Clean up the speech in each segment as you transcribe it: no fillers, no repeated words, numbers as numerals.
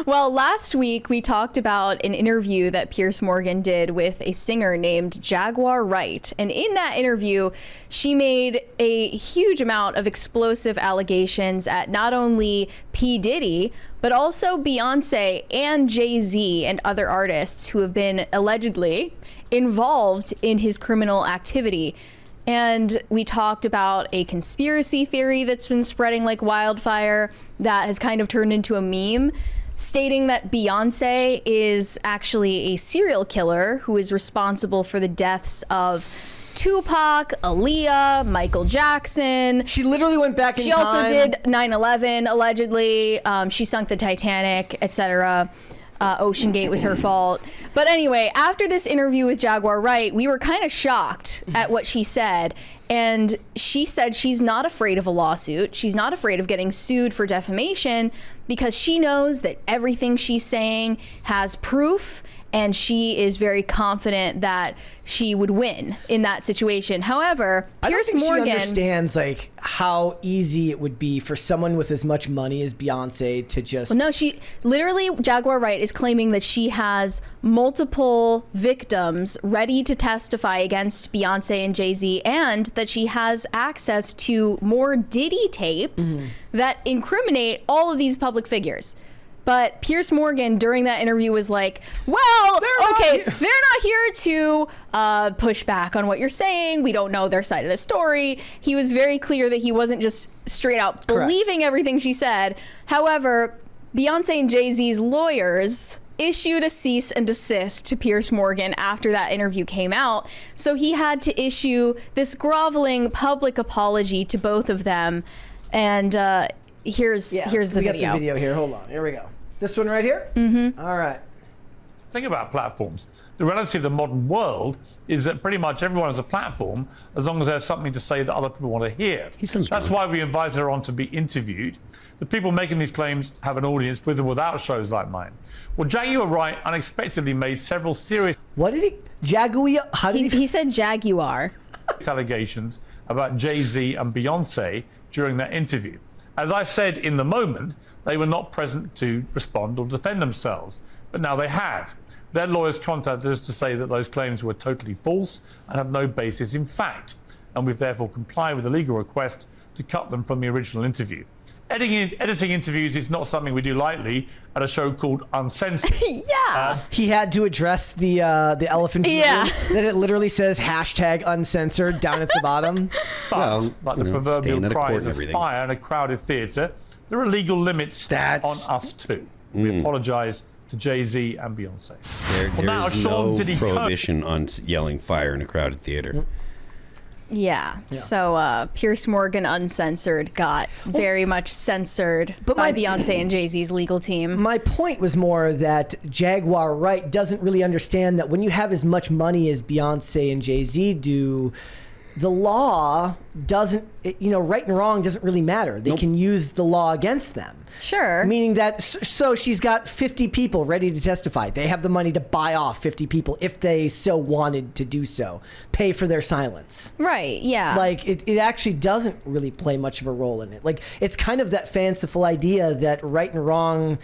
Well, last week we talked about an interview that Piers Morgan did with a singer named Jaguar Wright. And in that interview, she made a huge amount of explosive allegations at not only P. Diddy, but also Beyonce and Jay-Z and other artists who have been allegedly involved in his criminal activity. And we talked about a conspiracy theory that's been spreading like wildfire that has kind of turned into a meme, stating that Beyonce is actually a serial killer who is responsible for the deaths of Tupac, Aaliyah, Michael Jackson. She literally went back in time. She also did 9/11, allegedly. She sunk the Titanic, etc. Ocean Gate was her fault. But anyway, after this interview with Jaguar Wright, we were kind of shocked at what she said. And she said she's not afraid of a lawsuit. She's not afraid of getting sued for defamation because she knows that everything she's saying has proof, and she is very confident that she would win in that situation. However, Piers Morgan, she understands like how easy it would be for someone with as much money as Beyonce to just... Well, no, she literally, Jaguar Wright is claiming that she has multiple victims ready to testify against Beyonce and Jay-Z, and that she has access to more Diddy tapes that incriminate all of these public figures. But Piers Morgan during that interview was like, well, they're not here to push back on what you're saying. We don't know their side of the story. He was very clear that he wasn't just straight out believing everything she said. However, Beyonce and Jay-Z's lawyers issued a cease and desist to Piers Morgan after that interview came out. So he had to issue this groveling public apology to both of them. And here's the video. We got the video here. Hold on. Here we go. This one right here? Mm-hmm. All right. Think about platforms. The reality of the modern world is that pretty much everyone has a platform as long as they have something to say that other people want to hear. That's why we invited her on to be interviewed. The people making these claims have an audience with or without shows like mine. Well, Jaguar Wright unexpectedly made several serious... What did he... Jaguar... How did he said Jaguar. ...allegations about Jay-Z and Beyonce during that interview. As I said in the moment, they were not present to respond or defend themselves, but now they have. Their lawyers contacted us to say that those claims were totally false and have no basis in fact, and we've therefore complied with the legal request to cut them from the original interview. Editing interviews is not something we do lightly at a show called Uncensored. He had to address the elephant in the room, that it literally says #uncensored down at the bottom. But like the proverbial cries of fire in a crowded theatre, there are legal limits on us too. We apologise to Jay-Z and Beyonce. There's no prohibition on yelling fire in a crowded theater. Yeah. So Piers Morgan Uncensored got very much censored by Beyonce and Jay-Z's legal team. My point was more that Jaguar Wright doesn't really understand that when you have as much money as Beyonce and Jay-Z do, the law doesn't, right and wrong doesn't really matter. They can use the law against them. Sure. Meaning that, so she's got 50 people ready to testify. They have the money to buy off 50 people if they so wanted to do so. Pay for their silence. Right, yeah. Like, it actually doesn't really play much of a role in it. Like, it's kind of that fanciful idea that right and wrong,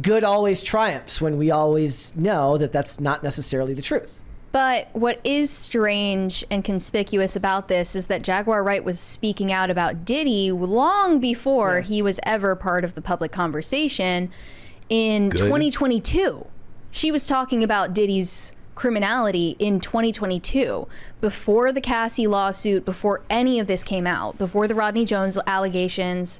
good always triumphs, when we always know that that's not necessarily the truth. But what is strange and conspicuous about this is that Jaguar Wright was speaking out about Diddy long before he was ever part of the public conversation in 2022. She was talking about Diddy's criminality in 2022, before the Cassie lawsuit, before any of this came out, before the Rodney Jones allegations.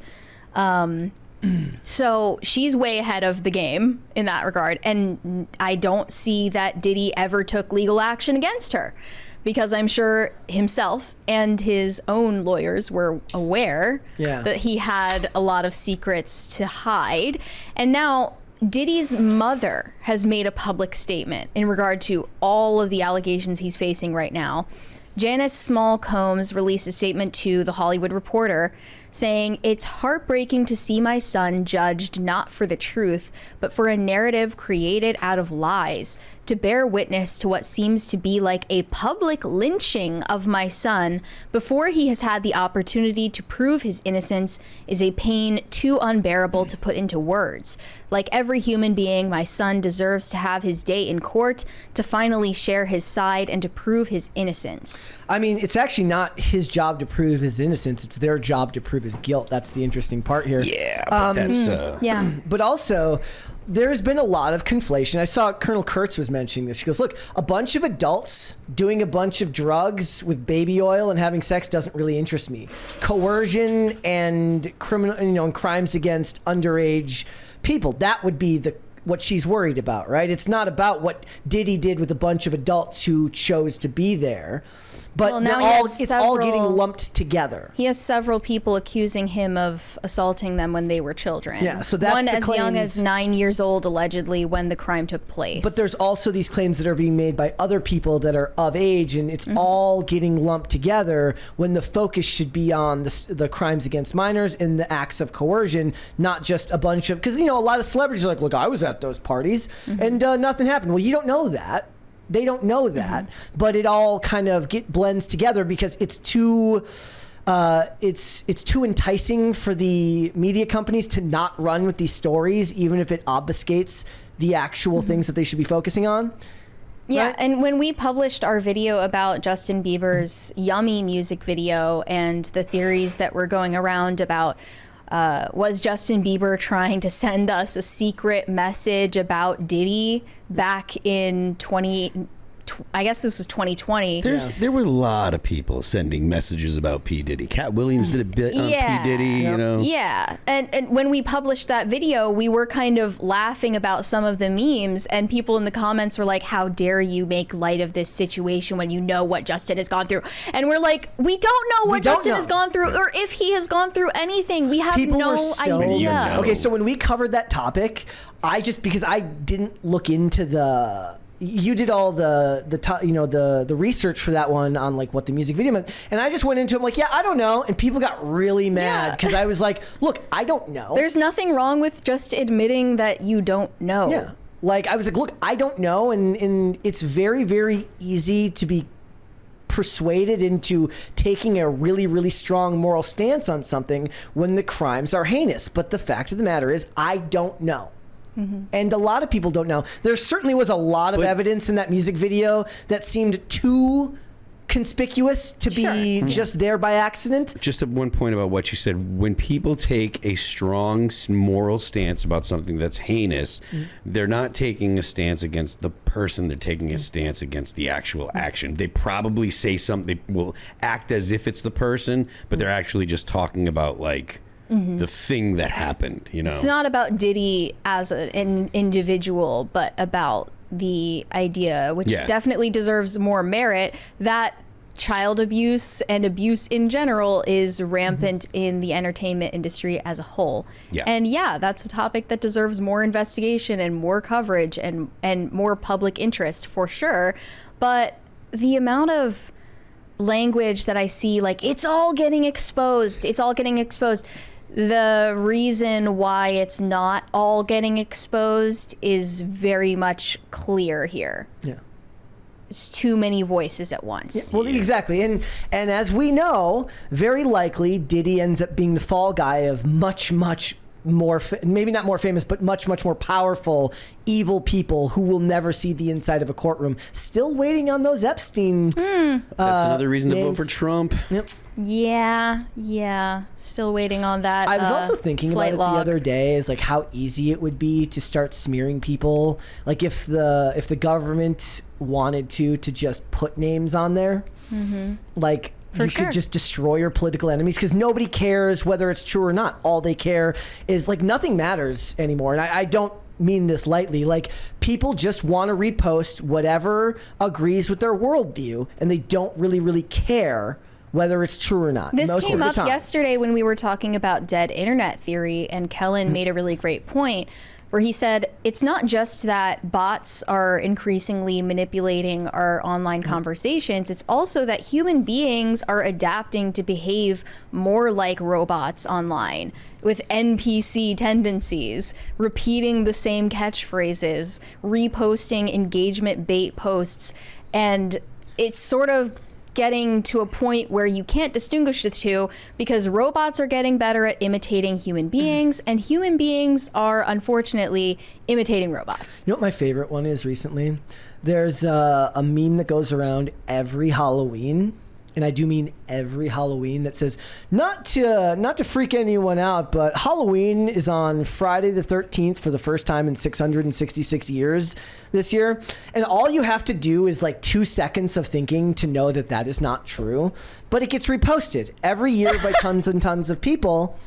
So she's way ahead of the game in that regard. And I don't see that Diddy ever took legal action against her, because I'm sure himself and his own lawyers were aware that he had a lot of secrets to hide. And now Diddy's mother has made a public statement in regard to all of the allegations he's facing right now. Janice Small Combs released a statement to The Hollywood Reporter saying, "It's heartbreaking to see my son judged not for the truth, but for a narrative created out of lies. to bear witness to what seems to be like a public lynching of my son before he has had the opportunity to prove his innocence is a pain too unbearable to put into words. Like every human being, my son deserves to have his day in court, to finally share his side and to prove his innocence. I mean, it's actually not his job to prove his innocence. It's their job to prove his guilt. That's the interesting part here. Yeah, but that's... Yeah. But also, there's been a lot of conflation. I saw Colonel Kurtz was mentioning this. She goes, look, a bunch of adults doing a bunch of drugs with baby oil and having sex doesn't really interest me. Coercion and criminal, and crimes against underage people, that would be what she's worried about, right? It's not about what Diddy did with a bunch of adults who chose to be there. But Well, now it's all getting lumped together. He has several people accusing him of assaulting them when they were children. Yeah, so that's one the as young claims- as 9 years old, allegedly, when the crime took place. But there's also these claims that are being made by other people that are of age, and it's all getting lumped together when the focus should be on the crimes against minors and the acts of coercion, not just a bunch of... Because, a lot of celebrities are like, look, I was at those parties, and nothing happened. Well, you don't know that. They don't know that, but it all kind of blends together because it's too it's too enticing for the media companies to not run with these stories, even if it obfuscates the actual things that they should be focusing on. Yeah, right? and when we published our video about Justin Bieber's Yummy music video and the theories that were going around about was Justin Bieber trying to send us a secret message about Diddy back in I guess this was 2020. There were a lot of people sending messages about P. Diddy. Cat Williams did a bit on P. Diddy, Yeah, and when we published that video, we were kind of laughing about some of the memes, and people in the comments were like, how dare you make light of this situation when you know what Justin has gone through? And we're like, we don't know what Justin has gone through, or if he has gone through anything. We have People no were so- idea. Okay, so when we covered that topic, because I didn't look into you did all the research for that one on like what the music video meant, and I just went into it like, yeah, I don't know, and people got really mad because I was like, look, I don't know. There's nothing wrong with just admitting that you don't know. Yeah, like I was like, look, I don't know, and it's very, very easy to be persuaded into taking a really, really strong moral stance on something when the crimes are heinous. But the fact of the matter is, I don't know. And a lot of people don't know. There certainly was a lot of evidence in that music video that seemed too conspicuous to be just there by accident. Just one point about what you said. When people take a strong moral stance about something that's heinous, they're not taking a stance against the person. They're taking a stance against the actual action. They probably say something. They will act as if it's the person, but they're actually just talking about like the thing that happened, It's not about Diddy as an individual, but about the idea, which definitely deserves more merit, that child abuse and abuse in general is rampant in the entertainment industry as a whole. And that's a topic that deserves more investigation and more coverage and more public interest for sure. But the amount of language that I see, like, it's all getting exposed. The reason why it's not all getting exposed is very much clear here. Yeah. It's too many voices at once. Yeah, well, exactly. And as we know, very likely Diddy ends up being the fall guy of much, much more, maybe not more famous, but much, much more powerful, evil people who will never see the inside of a courtroom. Still waiting on those Epstein. That's another reason to vote for Trump. Yep. Yeah. Still waiting on that. I was also thinking about it the other day, is like how easy it would be to start smearing people. Like if the government wanted to just put names on there, like. You could just destroy your political enemies because nobody cares whether it's true or not. All they care is like nothing matters anymore. And I don't mean this lightly. Like people just want to repost whatever agrees with their worldview, and they don't really, really care whether it's true or not. This came up yesterday when we were talking about dead internet theory, and Kellen made a really great point. where he said it's not just that bots are increasingly manipulating our online conversations, it's also that human beings are adapting to behave more like robots online, with NPC tendencies, repeating the same catchphrases, reposting engagement bait posts, and it's sort of getting to a point where you can't distinguish the two because robots are getting better at imitating human beings, and human beings are unfortunately imitating robots. You know what my favorite one is recently? There's a meme that goes around every Halloween, and I do mean every Halloween, that says, not to freak anyone out, but Halloween is on Friday the 13th for the first time in 666 years this year. And all you have to do is like 2 seconds of thinking to know that that is not true. But it gets reposted every year by tons and tons of people.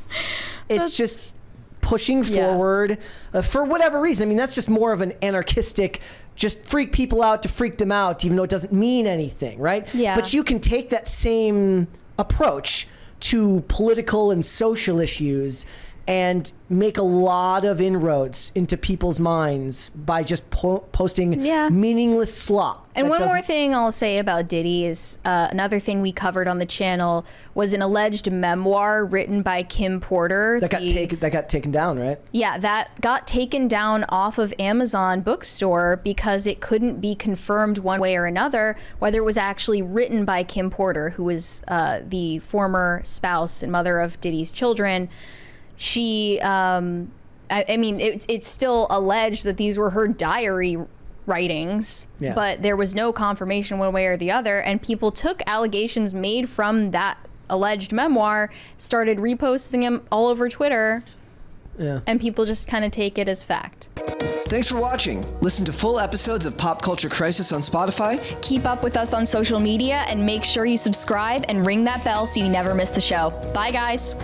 It's just pushing forward for whatever reason. I mean, that's just more of an anarchistic, just freak people out to freak them out, even though it doesn't mean anything, right? Yeah. But you can take that same approach to political and social issues and make a lot of inroads into people's minds by just posting meaningless slop. And one more thing I'll say about Diddy is another thing we covered on the channel was an alleged memoir written by Kim Porter. That got taken down, right? Yeah, that got taken down off of Amazon bookstore because it couldn't be confirmed one way or another whether it was actually written by Kim Porter, who was the former spouse and mother of Diddy's children. She, I mean, it's still alleged that these were her diary writings, but there was no confirmation one way or the other. And people took allegations made from that alleged memoir, started reposting them all over Twitter, and people just kind of take it as fact. Thanks for watching. Listen to full episodes of Pop Culture Crisis on Spotify. Keep up with us on social media and make sure you subscribe and ring that bell so you never miss the show. Bye, guys.